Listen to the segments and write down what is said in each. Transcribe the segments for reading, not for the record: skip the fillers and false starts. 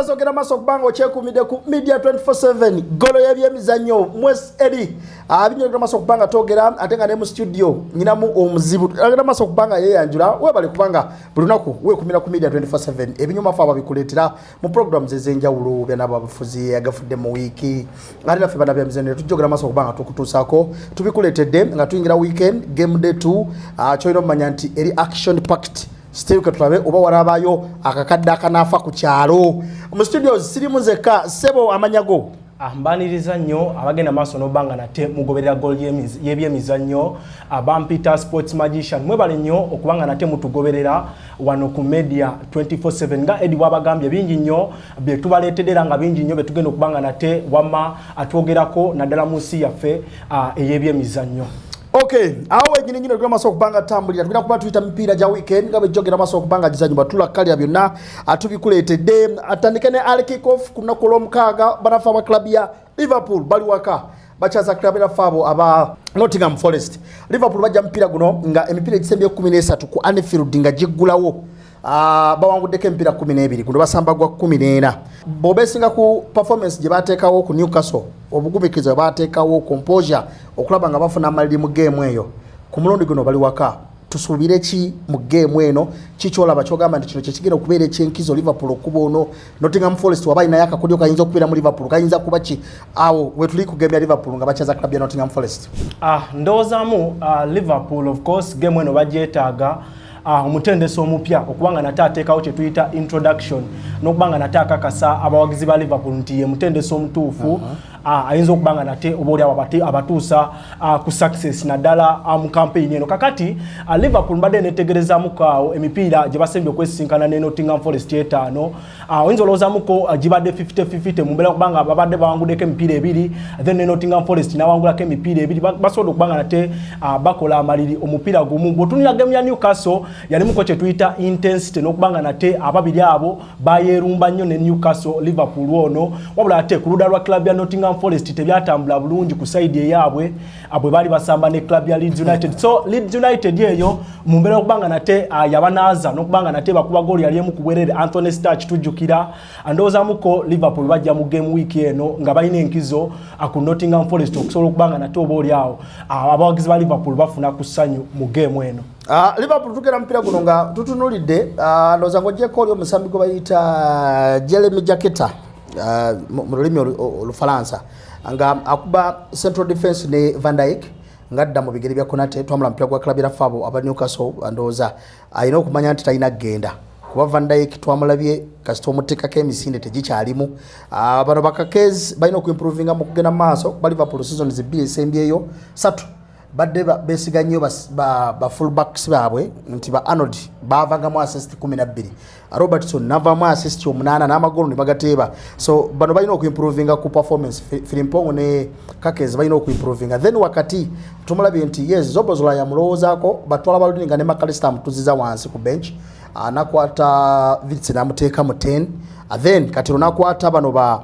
twazogera maso kubanga ochekumide ku media 24/7 golo yebyemizanyo mwes eri abinyogera maso kubanga togera atenga ne mu studio nyinamu omuzibu agera maso kubanga yeyanjula webale kubanga bulunaku we kumira ku media 24/7 ebinyuma fa babikuletera mu programs ezenjawulo bena babufuzi agafudde mu wiki ari nafe bana byemizanyo tujogera maso kubanga tukutusako tubikuletedde nga tuyingira weekend game day 2 choino manyanti eri action packed still katulabe oba warabayo akakadda akanafa ku kyalo mu studios siri muzeka sebo amanyago mbaniriza nnyo abagenda maaso n'obanga nate mugoberera gol yebyemizanyo abampita sports magician mwebale nnyo okubanga nate mutugoberera wano ku media 24/7 nga edi wabagambye bingi nnyo bye tubaleetedera nga bingi nnyo betugenda okubanga nate wama atwogerako naddala mu nsi yaffe eyebyemizanyo. Okay, awe nyingine kwa maso kubanga tambulira tubina kuba tuita mpira ja weekend ngabe jogera maso kubanga gizanyo batula kali byonna atubikuletedde atandikane al kick off kuna kolomkaga banafa ba club ya Liverpool bali waka bachaza club ya Fabo aba Nottingham Forest. Liverpool bajja mpira guno nga emipira egisembye 13 ku Anfield nga jiggulawo bawangudeko empira 12 kuno basamba gwa 14 bobesinga ku performance je batekawo ku Newcastle obugumikizo batekawo composure okulaba nga bafuna amaliri mu game eyo ku mulundi guno bali waka tusubire ki mu game eno kichola bachogamba ndi kino kyekigenda okubeera ekyenkizo Liverpool okubono Nottingham Forest wabayina yaka kudyo kayinza okubeera mu Liverpool kayinza kuba ki awo wetuli ku game ya Liverpool nga bachaza club ya Nottingham Forest ndowoozamu Liverpool of course game eno bajetaaga omutendeso omupya okubanga natateekawo kye tuyita introduction n'okubanga nataka kasa abawagizi ba Liverpool nti ye mutendeso omutuufu ayinza okubanga nate obaoli abatuusa ku success naddala mu campaign eno kakati Liverpool mbadde netegerezaamuko awo emipiira gye basembye okwesisinkana ne Nottingham Forest 5 oyinza olowoozamuko gibadde 50-50 mu mbeera okubanga babadde bawanguddeko emipiira ebiri then ne Nottingham Forest n'awangulako emipiira ebiri basobola okubanga nate bakola amaliri omupiira gumu bw'otunula game ya Newcastle yalimuko kye tuyita intensity n'okubanga nate ababiri abo bayerumba nnyo ne Newcastle Liverpool ono wabula ate ku ludda lwa club ya Nottingham Forest tebyatambula bulungi ku side eyabwe abwe bali basamba ne club ya Leeds United so Leeds United yeyo mu mbeera okubanga nate yabanaaza n'okubanga nate bakuba goal yali emu kubwerere Anthony Starch tujjukira andowoozamuko Liverpool bajja mu game week eno nga balina enkizo ku Nottingham Forest okusobola okubanga nate obaoli awo abawagizi ba Liverpool bafuna ku ssanyu mu game eno. Liverpool tukera mpira guno nga tutunulidde ndoza ngoje ko omusambi gwe bayita Jeremy Jaketa mu lulimi olufalansa nga akuba central defense ne Van Dijk ngadda mu bigere bya Konate twamula mpira gwa club ya Fabo aba Newcastle andoza ayina okumanya nti tayina genda kuba Van Dijk twamulabye kasito mutika ke misinde tegikyalimu bano bakakezi bayina okuimprovinga mu kugenda maaso kuba Liverpool season zibiri esembyeyo 3 badde besiganye ba fullbacks baabwe nti ba Arnold bavanga mu assist 12 Robertson nava mu assist 8 n'amagolo ne bagateba so bano balina okuimprovinga ku performance Frimpong ne Kakezi balina okuimprovinga then wakati tumulabye nti yes Zobozola ya mulowozaako batwala baludinga ne McAllister mutuziza wansi ku bench anakwata Vitsi namuteeka mu 10 then kati onakwata bano ba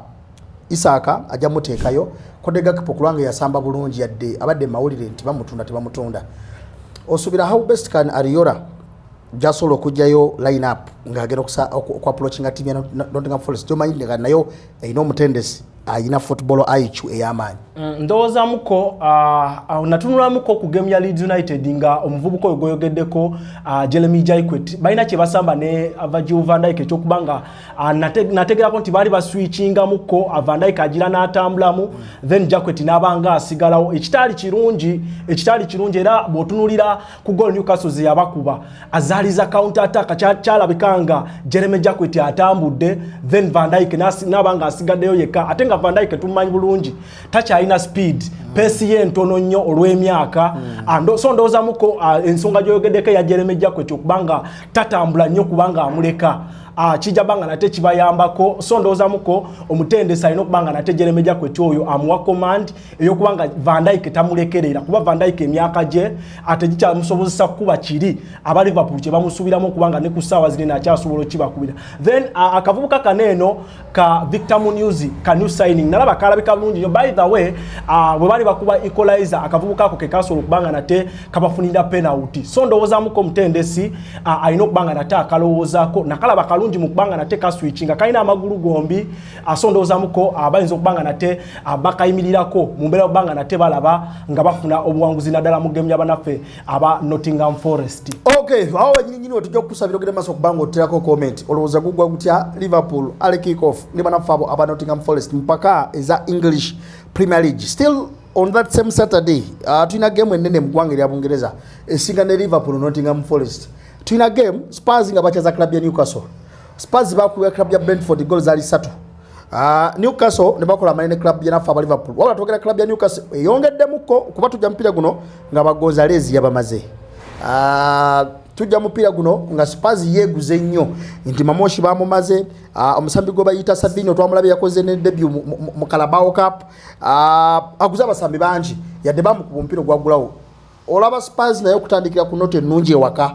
Isaka ajja muteekayo kodega kipokulanga yasamba bulungi yadde abadde mawulire nti bamutunda tebamutunda osubira how best can Ariola jasolo kujayo line up ngagera ku approaching team ya Nottingham Forest jomanyi nayo ino omutendesi ayina football IQ eyamani ndowooza muko natunula muko ku game ya Leeds United nga omuvubuko ogoyogeddeko Jeremy Jaikwet balina kye basamba ne Virgil van Dijk ekyokubanga nategerako nti baali baswitchinga muko Van Dijk agira n'atambulamu then Jaikwet n'abanga asigalawo ekitali kirungi era bw'otunulira ku goal Newcastle ze yabakuba azaliza counter attack kyalabikanga Jeremy Jaikwet atambudde then Van Dijk n'abanga asigaddeyo yekka ate nga Van Dijk tumanyi bulungi ina speed pesi ye ntono nnyo olw'emyaka so ndowooza muko ensonga gyoyogeddeko ya Jeremy Jaikwet okubanga tatambula nnyo kubanga amuleka kijabanga nate kibayambako so ndowooza muko omutendesi alina okubanga nate Jeremy Jaikwet oyo amuwa command ey'okubanga Van Dijk tamulekerera kuba Van Dijk emyaka gye ate gikyamusobozesa kuba kiri aba Liverpool kye bamusuubiramu okubanga ne ku ssaawa ziri nakyasobola okibakubira then akavubuka kaneeno ka Victor Munyuzi ka new signing nalaba kalabika bulungi nnyo by the way bwe bali bakuba equalizer akavubuka ako ke kasobola okubanga nate kabafunira penalty so ndowooza muko omutendesi alina okubanga nate akalowoozaako nakalaba kalungi mu kubanga nate ka switchinga kalina amagulu gombi asondoozamuko abayinza okubanga nate bakayimirirako mu mbeera okubanga nate balaba nga bafuna obuwanguzi naddala mu game y'abanaffe aba Nottingham Forest. Okay, awo nyinyi otujja okusabira ogere maso kubanga oterako comment olowooza gugwa gutya Liverpool ale kick off ne banaffe abo aba Nottingham Forest mpaka eza English Premier League. Still on that same Saturday tulina game enene mu ggwanga erya Bungereza esinga ne Liverpool Nottingham Forest. Tulina game Spurs nga bakyaza club ya Newcastle. Spurs bakubya club ya Brentford goals ali 3. Newcastle ne bakola manene club ya nafa Liverpool. Wala tokera club ya Newcastle eyongedde muko kuba tujja mpira guno nga bagonzalezi yabamaze. Tujja mupira guno nga Spurs yeguze nnyo nti Mamoshi bamumaze omusambi go bayita Sabino twamulabe yakoze ne debut mu Carabao Cup aguza basambi banji yadde bamukuba mpira gwagulawo olaba Spurs nayo kutandikira ku note nnungi ewaka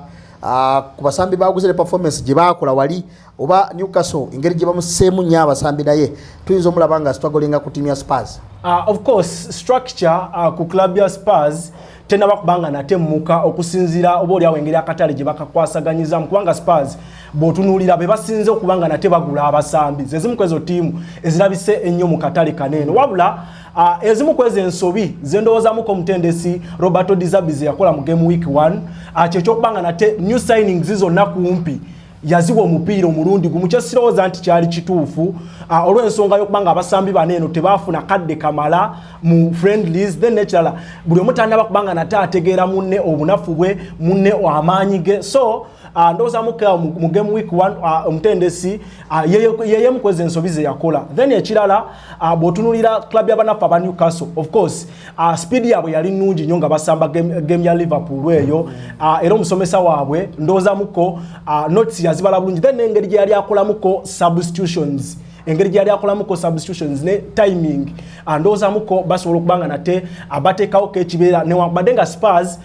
ku basambi baguze performance gye bakola wali oba Newcastle engeri gye bamuseemu nnyo abasambi naye tuyinza omulaba nga struggling ku team ya Spurs. Of course structure ku club ya Spurs tena bakubanga nate muka okusinzira oba oli awo engeri akatale gye bakakwasaganyiza mu kubanga Spurs botunulira be basinze okubanga nate bagula abasambi zezimu kwezo tiimu ezirabise ennyo mu katale kanene wabula ezimu kweze ensobi zendowooza muko mutendesi Roberto Di Zabize yakola mu game week 1 kyekyo okubanga nate new signings zonna kumpi yaziwa omupiira omulundi gumu kyesirowooza nti kyali kituufu olw'ensonga y'okubanga abasambi baneeno tebaafuna kadde kamala mu friendlies then ekirala buli omu tannaba kubanga nate ategeera munne obunafu bwe munne amaanyi ge so ndowooza muka mu game week 1 omutendesi yeye mukweza ensobi ze yakola then ekirala bw'otunulira club y'abanafu aba Newcastle of course speed yaabwe yali nnungi nnyo nga basamba game ya Liverpool eyo era omusomesa waabwe ndowooza muko notes yazibala bulungi then engeri gye yali akolamuko substitutions ne timing ndowooza muko basobola okubanga nate abateekawo kekibeera newankubadde nga Spurs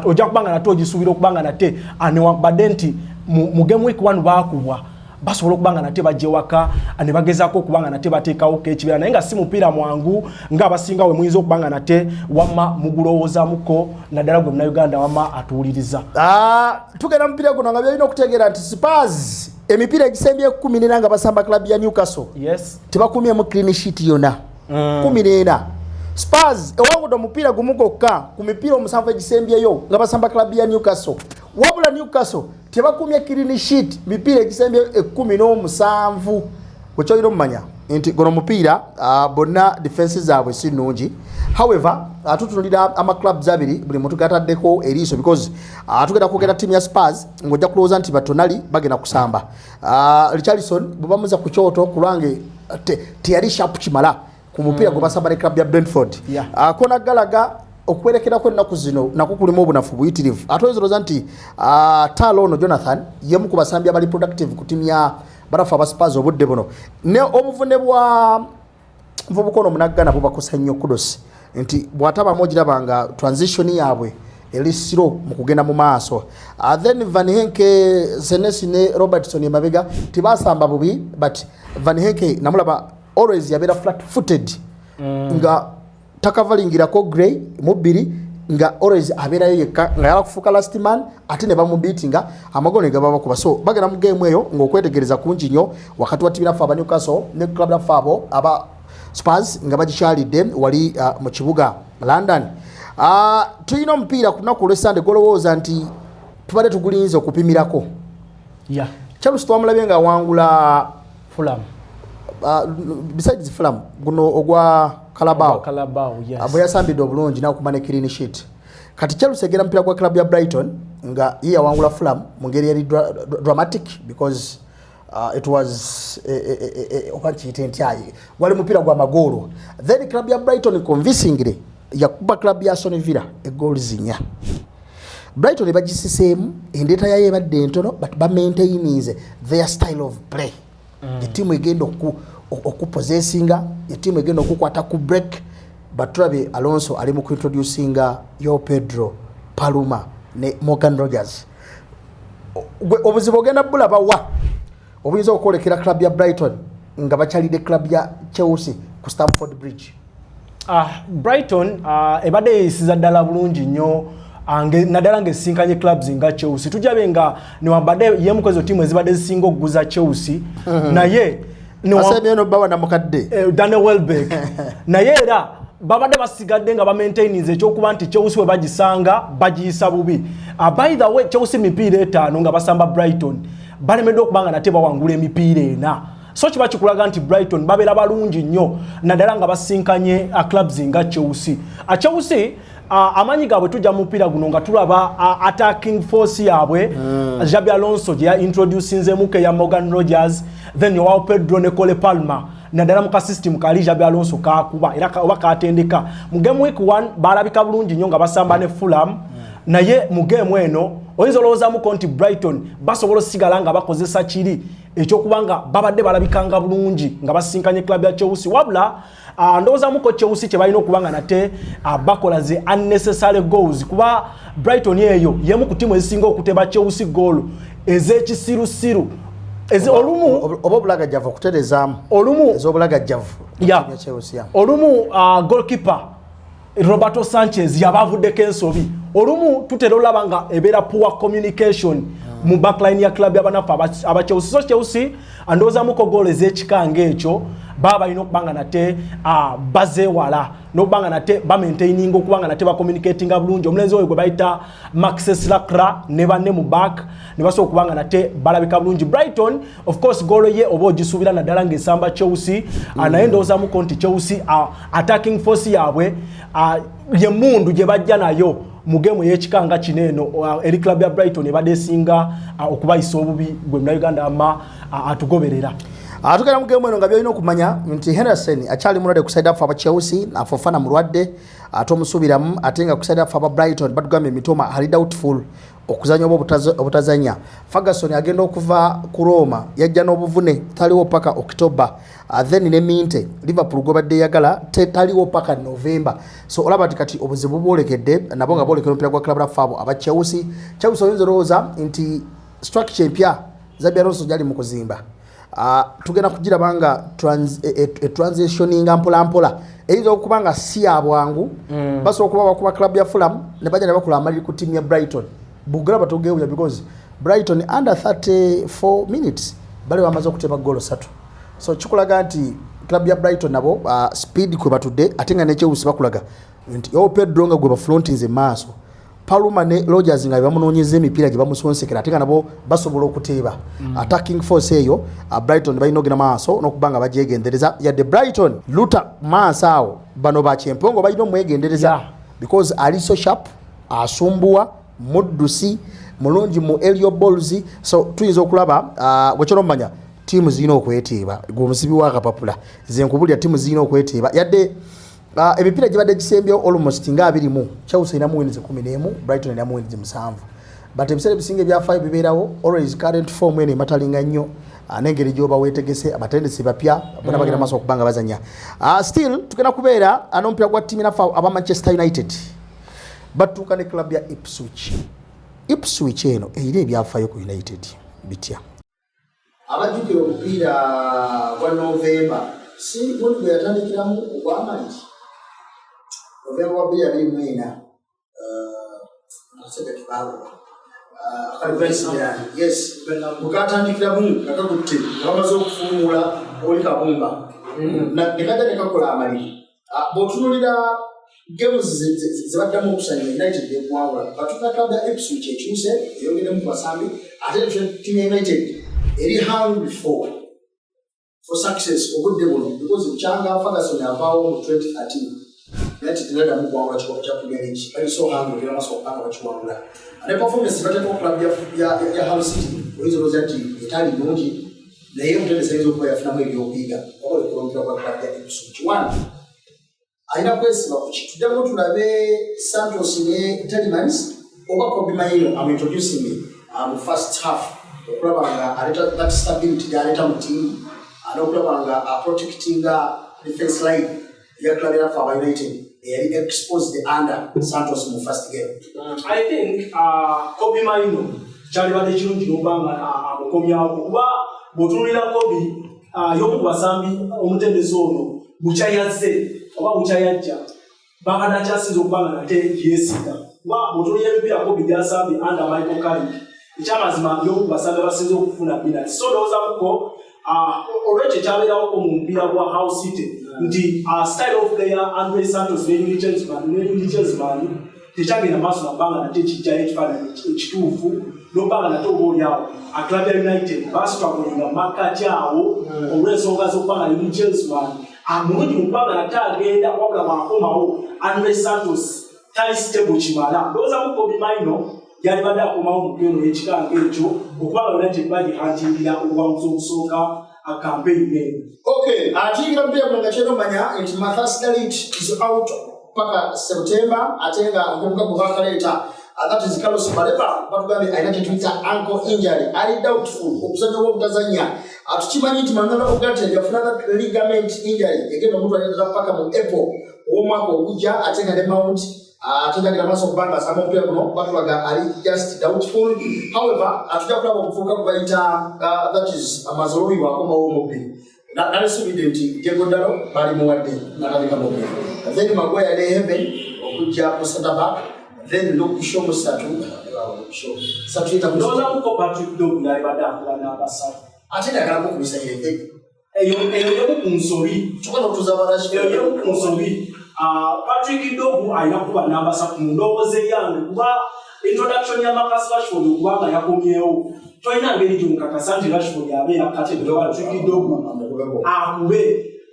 ojja kubanga nate ogisuubira okubanga nate newankubadde nti mu game week 1 baakubwa basobola okubanga nate bajje waka ne bagezaako okubanga nate bateekawo kekibeera naye nga si mupiira mwangu ng'abasinga we muyinza okubanga nate wamma mugulowoozamuko naddala gwe Munnayuganda wamma atuwuliriza. Tugenda mupiira guno nga byalina okutegeera nti Spurs emipiira egisembye 14 nga basamba club ya Newcastle. Yes. Tebakumyemu clean sheet yona. 14. Spurs ewangudde omupiira gumu gokka ku mipiira omusanvu egisembyeyo nga basamba club ya Newcastle. Wabula Newcastle tebakumye clean sheet mipiira egisembye 17. Bwekyoyina omumanya nti gono mupiira bonna defenses zaabwe si nnungi. However tutunulira ama clubs abiri buli muntu gataddeko eriiso because tugenda kwogera team ya Spurs ng'ojja kulowooza nti batonali bagenda kusamba. Richarlison bwe bamuza ku kyoto ku lwange teyali sharp kimala ku mupiira gwe basamba ne club ya Brentford. Kona Galaga okwerekerako ennaku zino nako kulimu obunafu buyitirivu ate oyinza nti Talono Jonathan yemu ku basambi abali productive ku team ya barafa aba Spurs obudde buno ne obuvune bwa mvubukono munaggana bubakosa nnyo kudosi nti bw'ataba mogirabanga transition yaabwe elisiro mu kugenda mu maaso. Then Van Henke Senesi ne Robertson emabega tibasamba bubi but Van Henke namulaba always yabeera flat footed nga takavalingirako Gray mubiri nga always abeerayo yekka nga yalakufuuka last man ate ne bamubiitinga amagono gaba bakuba so bagenda mu game eyo ng'okwetegereza kungi nnyo wakati wa timu yaffe aba Newcastle ne club yaffe abo aba Spurs nga bagikyalidde wali mu kibuga London. Tulina omupiira ku lunaku olw'Essande golowooza nti tubadde tugulinze okupimirako. Chelsea twamulabye nga wangula Fulham. Besides Fulham guno ogwa Carabao yes. Bwe yasambidde obulungi n'okumana clean sheet. Kati Chelsea egera mpira gwa club ya Brighton nga ye yawangula Fulham mu ngeri yali dramatic because it was wali mupira gwa magolo. Then club ya Brighton convincingly yakuba club ya Aston Villa egoli zinya. Brighton bagisisemu endeta yaye badde entono but ba maintains their style of play. The team egenda okupossessinga, the team egenda okukwata ku break but Trabi Alonso ali mu introducinga yo Pedro Paluma ne Morgan Rogers. Obuzibu ogenda bulaba wa obuyinza okwolekera club ya Brighton nga bakyalide club ya Chelsea ku Stamford Bridge. Brighton ebadde yisiza ddala bulungi nnyo naddala ng'esinkanye clubs nga Chelsea tujabe nga newabadde ye mukozi timu ezibadde zisinga okuguza Chelsea naye asebye bawa na mukadde Daniel Welbeck naye era babadde basigadde nga bamaintainize ekyokuba nti Chelsea we bagisanga bagiyisa bubi. By the way Chelsea emipiira 5 nga basamba Brighton balemeddwa okuba nga nate bawangula emipiira 4. So kiba kikulaga nti Brighton babeera balungi nnyo naddala nga basinkanye clubs nga Chelsea. Chelsea amanyi gaabwe tujja mu mupiira guno nga tulaba attacking force yaabwe Xabi Alonso gye introducinzemuko ya Morgan Rogers then yowawo Pedro ne Cole Palmer naddala muka system kali Xabi Alonso kakuba era oba katendeka mu game week 1 balabika bulungi nnyo nga basamba ne Fulham naye mu game eno oyinza olowoozamuko nti Brighton basobola osigala nga bakozesa kiri ekyokubanga babadde balabikanga bulungi nga basinkanye club ya Chelsea wabula ndowoozamuko Chelsea kye balina okuba nga nate bakola ze unnecessary goals kuba Brighton eyo yemu ku timu ezisinga okuteba Chelsea goal ez'ekisirusiru olumu oba obulaga jjavu okuterezaamu olumu ez'obulaga jjavu ya olumu goalkeeper Roberto Sanchez yabavuddeko ensobi olumu tutera olaba nga ebeera poor communication mu backline ya club y'abanafu aba Chelsea. So Chelsea andowoozamuko goal ez'ekikanga ekyo baba balina okubanga nate bazeewala n'okubanga nate bamaintaininga okubanga nate bacommunicatinga bulungi. Omulenzi oyo gwe bayita Maxes Lacra ne banne mu back ne basobola okubanga nate balabika bulungi. Brighton of course goal ye oba ogisuubira naddala ng'esamba Chelsea naye ndowoozamuko nti Chelsea attacking force yaabwe ye mundu gye bajja nayo mu game y'ekikanga kineeno eri club ya Brighton ebadde esinga okubayisa obubi gwe Munnayuganda atugoberera. Atukana mu game eno nga byolina okumanya nti Henderson akyali mulwadde ku side up aba Chelsea Fofana mulwadde ate omusubiramu ate nga ku side up aba Brighton batugambye Mitoma ali doubtful okuzanya obutazanya. Ferguson agenda okuva ku Roma yajja n'obuvune taliwo paka October then ne Minte Liverpool gobadde yagala taliwo paka November. So olaba kati obuzibu bwolekedde nabo nga bolekera mpira gwa club rafabo aba Chelsea oyinza olowooza nti structure empya Xabi Alonso gyali mu kuzimba tugenda kugira banga transitioning mpola eyinza okuba nga si abwangu basobola okuba bakuba club ya Fulham ne bajja ne bakula amaliri ku team ya Brighton bugula batogewunya because Brighton under 34 minutes bali bamaze okuteba goal 3. So kikulaga nti club ya Brighton nabo speed kwe batudde ate nga ne Chelsea bakulaga nti Pedro nga gwe ba frontinze maaso Paluma ne Rogers nga bamunoonyeza emipiira gye bamusonsekera ate nga nabo basobola okuteeba attacking force eyo Brighton balina ogenda maaso n'okubanga bagyegendereza yadde Brighton luta maaso awo bano ba kyempongo balina omwegendereza because ali so sharp asumbuwa muddusi mulungi mu aerial balls. So tuyinza okulaba bwekyolomanya tiimu zirina okweteeba gwomusibi wa kapapula zenkubulya tiimu zirina okweteeba yadde ebipiira gibadde gisembyewo almost nga 21 Chelsea ina muwinize 11 Brighton ina muwinize 7 but ebiseera ebisinga ebya5 bibeerawo always current form ene matalinga nnyo n'engeri gyoba weetegese abatendesi bapya bona bagenda maaso okubanga bazanya still tugenda kubeera n'omupiira gwa ttiimu nafe aba Manchester United batuuka ne club ya Ipswich eno erina ebyafaayo ku United bitya abajjukira omupiira gwa November si gundi gwe yatandikiramu ogw'amanyi November wa 2024 nasebe kibalo yes mukatandikiramu kakakutte bamaze okufumula oli kabumba nekajja nekakola amaliri bw'otunuulira games zibaddamu okusanya United ekwawula batuka club ya Ipswich ekyuse eyongeremu ku basambi ate team ya United eri hungry for success obudde buno because Changa Ferguson avaawo mu 2013 United tinada mu kwawula kikopo kya Premier League bali so hungry era maso okanga bakiwawula ate performance bateko club ya Hull City oyinza olowooza nti etali nnungi naye omutendesi ayinza okuba yafunamu ebyokuyiga wabula kulongera kwa club ya Ipswich. Aina kwesiba kuki tuddemu tulabe Santos ne Telemans oba Kobe Mainoo amintroducing mu first half okulaba nga aleta that stability gyaleta mu team anokulaba nga protecting defense line ya club ya Faba United yali exposed the under Santos mu first game. I think Kobe Mainoo kyali badde kirungi n'obanga amukomyawo kuba bw'otunulira Kobe y'omu ku basambi omutendesi ono bukyayaze oba bukyayajja bagala chances okubanga nate yesiga wa moto yemipiira ko bijasambi under Michael Carrick ekyamazima y'okubasanga basinze okufuna penalty so ndowooza muko olwekyo ekyabeerawo ko mu mupiira gwa House City nti style of player Andre Santos ne Chelsea tekyagenda maaso nabbanga nate kijjayo ekifaananyi ekituufu n'obbanga nate oba oliawo Club United basitwagolinga makkati awo olw'ensonga z'okubbanga ne Chelsea mulungi mu bbanga nate agenda wabula bwakomawo Andre Santos tali stable kimala ndowooza mukobi maino yali badde akomawo omupira ekikanga ekyo okubanga United bagihantingira obuwanguzi obusooka campaign eno. Okay, atingira mpira kulanga chero manya nti Matthias Dalit is out paka September atenga nkumbuka kubaka leta that is Carlos Baleba batugambe aina Twitter ankle injury ali doubtful okusanya wo butazanya atukimanyi nti manana ogate yafuna that ligament injury egenda omuntu ayenda paka mu April omwaka ogujja atenga ne Mount atenga maso kubanga sama mpira kuno batulaga ali just doubtful. However atujja kulaba okufuuka kubayita that is amazolowi wakoma wo mubiri that is evident Diego Dalo bali muwadde nakalika mubiri then Maguire ne Heaven okujja ku center back then look show musatu satu ita ndoza muko Patrick Dog yali badde akola n'abasatu atenga kala ku bisa ile eyo kunsobi tukana kutuza barashi eyo kunsobi Patrick Dogu alina kuba namba 3 mu ndowooza yange kuba introduction ya Marcus Rashford okubanga yakomyewo toyina ngeri gyomukakasa nti Rashford yabeera katebe Patrick Dogu akube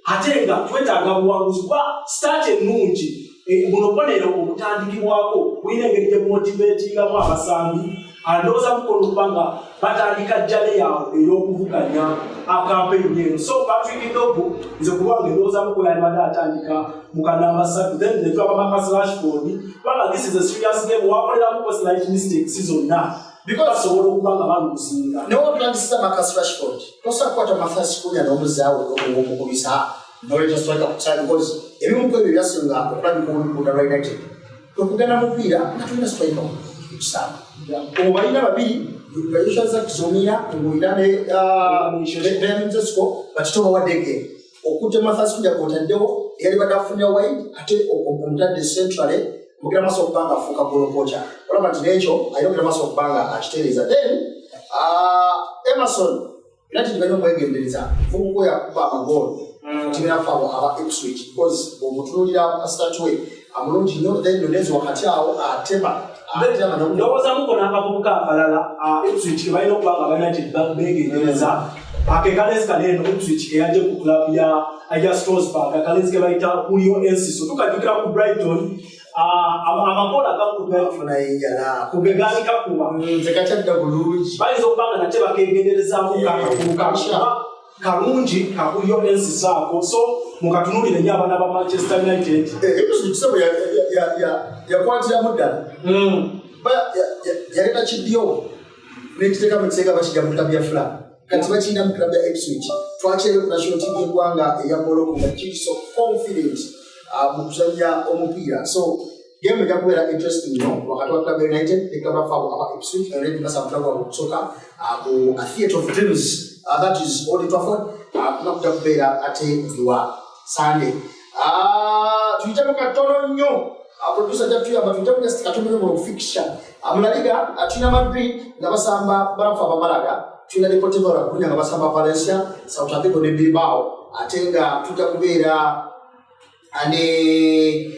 ate nga twetaaga buwanguzi kuba start ennungi buno bubonero obutandikibwako bulina engeri gyemotivatingamu abasambi ndowooza mukola okubanga batandika jjale yaabwe ey'okuvuganya akampeyini eno so Patrick Dogu nze kubanga ndowooza mukola yali badde atandika mukanamba 3 then ne twaba Marcus Rashford kubanga this is a serious game wakoleramuko slight mistakes zonna because basobola okubanga baluzinga newotandisisa Marcus Rashford tosakwata Matthias Cunha n'omuzaawe omukubisa noleta striker kutsali because ebimu kwebyo byasinga okulabika omukunda Real United okugenda mupiira natulina striker kusaba obalina babiri bayishaza kusomera ngoira ne Benzesko batitoba wadege okute Matthias Cunha kotandewo yali badafunya wide ate omutadde centrally mugira maso kubanga afuka golokocha olaba tinecho ayogera maso kubanga akitereza then Emerson United banyo mwegendereza fuko ya kuba magolo timira fabo aba Ipswich because omutulira statue amulungi nyo then nonezo wakati awo atema ndowooza muko n'akavubuka akalala Ipswich balina okubanga United begendereza akekalezi kaneno Ipswich eyaje ku club ya Strasbourg akalezi ke bayita Julio Ensiike tukajukira ku Brighton amakola gakufuna injala kubegali kakuba zekachadda bulungi bayinza okubanga nate bakegenderezaamu kakakubuka kalungi ka Julio Ensiike ako so mukatunulire nnyo abaana ba Manchester United ekisebo yakwatira muddala yaleta kidyo nekiteka mukisega bakijja mu klabu ya Fulham kati bakina mu klabu ya Ipswich twakere ku national team y'eggwanga eya Morocco nga kiri so confident mu kuzanya omupiira so game ejja kubeera interesting nnyo wakati wa Club United ne Club Fabo aba Ipswich United basaba okusoka ku a theatre of dreams that is Old Trafford kunakujja kubeera ate liwa Sunday tuyitamu katono nnyo producer jatuyamba tuyitamu just katono nnyo mu fixture laliga tulina Madrid nga basamba barafa abamalaga tulina Deportivo La Coruña nga basamba Valencia South Africa ne Bilbao ate nga tujja kubeera ne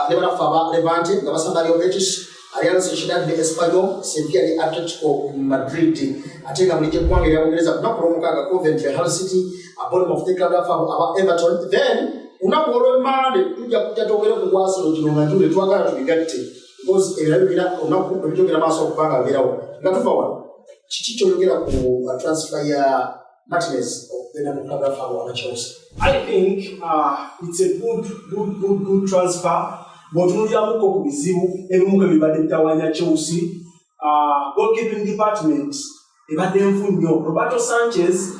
barafa Levante nga basamba Real Betis Real Sociedad de Espanyol Sevilla ne Atletico Madrid ate nga mulije kuwanga ya Uingereza kunaku lw'omukaaga Coventry Hull City bottom of the club aba Everton then unakuolwe mande tujja kutotogera ku Arsenal kino nga tule twagala tubigatte because ebirabira unaku ebitogera maaso okubanga birawo nga tuva wano kiki ky'oyogera ku transfer ya Martinez okugenda mu club aba Chelsea. I think it's a good transfer. Bw'otunuliramuko ku bizibu ebimu ebibadde bitawanya Chelsea goalkeeping department ebadde nfu nnyo Roberto Sanchez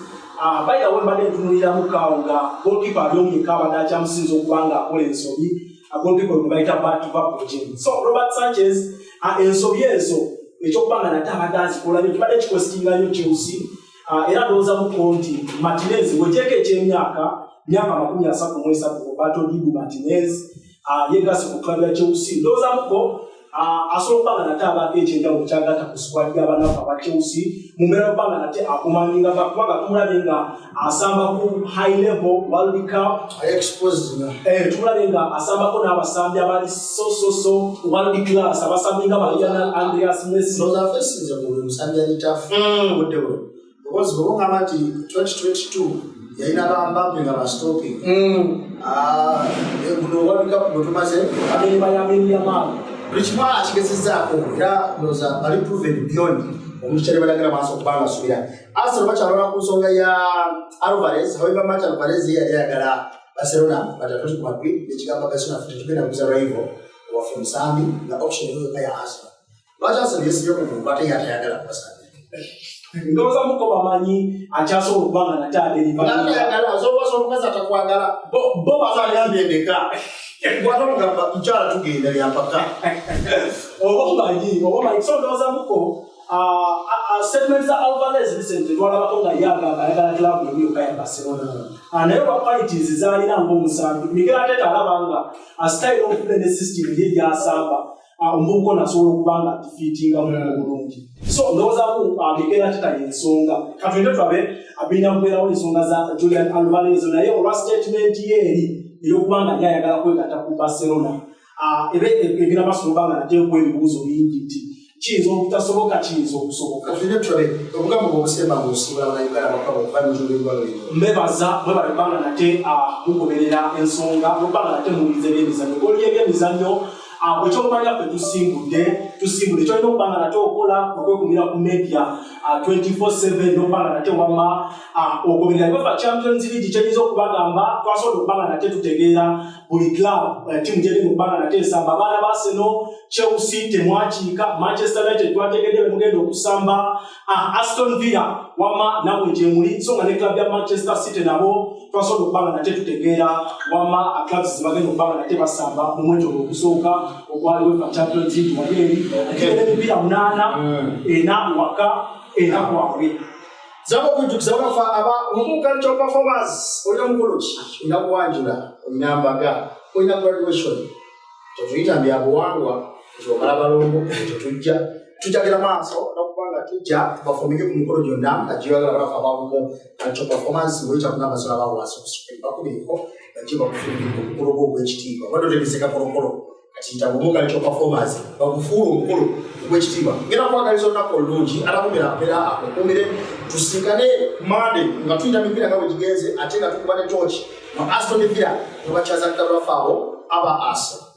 by the way mbadde ntunuliramu kaawo nga goalkeeper ali omuyeka abadde akyamusinza okubanga akola ensobi goalkeeper gwe bayita Batvapogen so Robert Sanchez ensobi ezo ekyokubanga nate abadde azikola kibadde kikwesitinga nnyo Chelsea era ndowooza muko nti Martinez bweteeka ekyemyaka 33 Roberto Martinez yegase ku club ya Chelsea ndoza muko asoba na taba kechenja muchagata ku squad y'abanafa ba Chelsea mumera banga nate akumaninga bakwaga tumulabenga asamba ku high level World Cup exposed tumulabenga asamba ko n'abasambi abali so world class abasambinga balijana Andreas Messi ndoza faces mu musambi ali tough whatever because bonga mati 2022 yaina bamba nga ba stopping buno World Cup mutumaze abeli bayamini ya mama Richmond achigezezako era ndoza bali proven beyond omuchare balagira maso kubanga subira Arsenal bacharona ku nsonga ya Alvarez however match Alvarez yali yagala Barcelona batatu ku mapi ekigamba Barcelona futi tugenda kuzara hivyo wa from Sambi na option hiyo ya Arsenal Arsenal yesiyo ku bate yatayagala Barcelona ndoza muko bamanyi achaso kubanga natade libanga yagala so kukaza atakwagala bo bazali ndeka Bwana mugamba icyara tugenda yapaka obamanyi so ndoza muko statements za Alvarez recently wala batonga yaga club yo kaya Barcelona nayo ba qualities zalina ngo musambi Miguel Arteta alabanga a style of play system ye yasamba umbuko nasobola kubanga defeatinga mu bulungi so ndoza mu Miguel Arteta yensonga katwende twabe abina mbera wo ensonga za Julian Alvarez nayo olwa statement yeri yokubanga yayagala kwegata ku Barcelona ebira basubanga natekwe ebibuzo bingi nti kizo okutasoboka kizo okusoboka katwende twabe obugambo bwokusemba ngosibula abanayuganda bakaba okubanyujulirwa lero mbebaza bwebanga nate mugoberera ensonga bwebanga nate mulize ebyemizanyo goli ebyemizanyo bwekyomanya ffe tusimbudde kyolina okubanga nate okola okwekumira ku media 24/7 nokubanga nate wama ogoberera UEFA Champions League kyeyinza okubagamba twasobola okubanga nate tutegeera buli club timu gyerina okubanga nate esamba abaana ba Arsenal Chelsea temwakiika Manchester United twategedde bemugenda okusamba Aston Villa wama nawe gyemuli so nga ne club ya Manchester City nabo twasobola okubanga nate tutegeera wama clubs zibagenda okubanga nate basamba mu mwezi ogusooka okwali UEFA Champions League wabiri emipiira 8 ena waka ena kwawe zabo kujukiza bafa aba umukancho performance oyo mukolochi inakuwanjula inambaga oina graduation tutuita byabo wangwa tokala balongo tujagera maso nakubanga tujja performing ku mukolo jonna ajiwagala bafa babumo kancho performance oita kuna basala bawo waso bakubiko ajiba kufunika ku mukolo gw'ekitiibwa bado tegeseka polopolo katiita bumuka kancho performance bakufulu omukolo gw'ekitiibwa ngera kwagalizo nako lungi alakumira mpera akumire tusikane mande nga tuyita mipiira nga bwe gigenze ate nga tukubane torch no Aston Villa tubachaza kutaba faawo aba Arsenal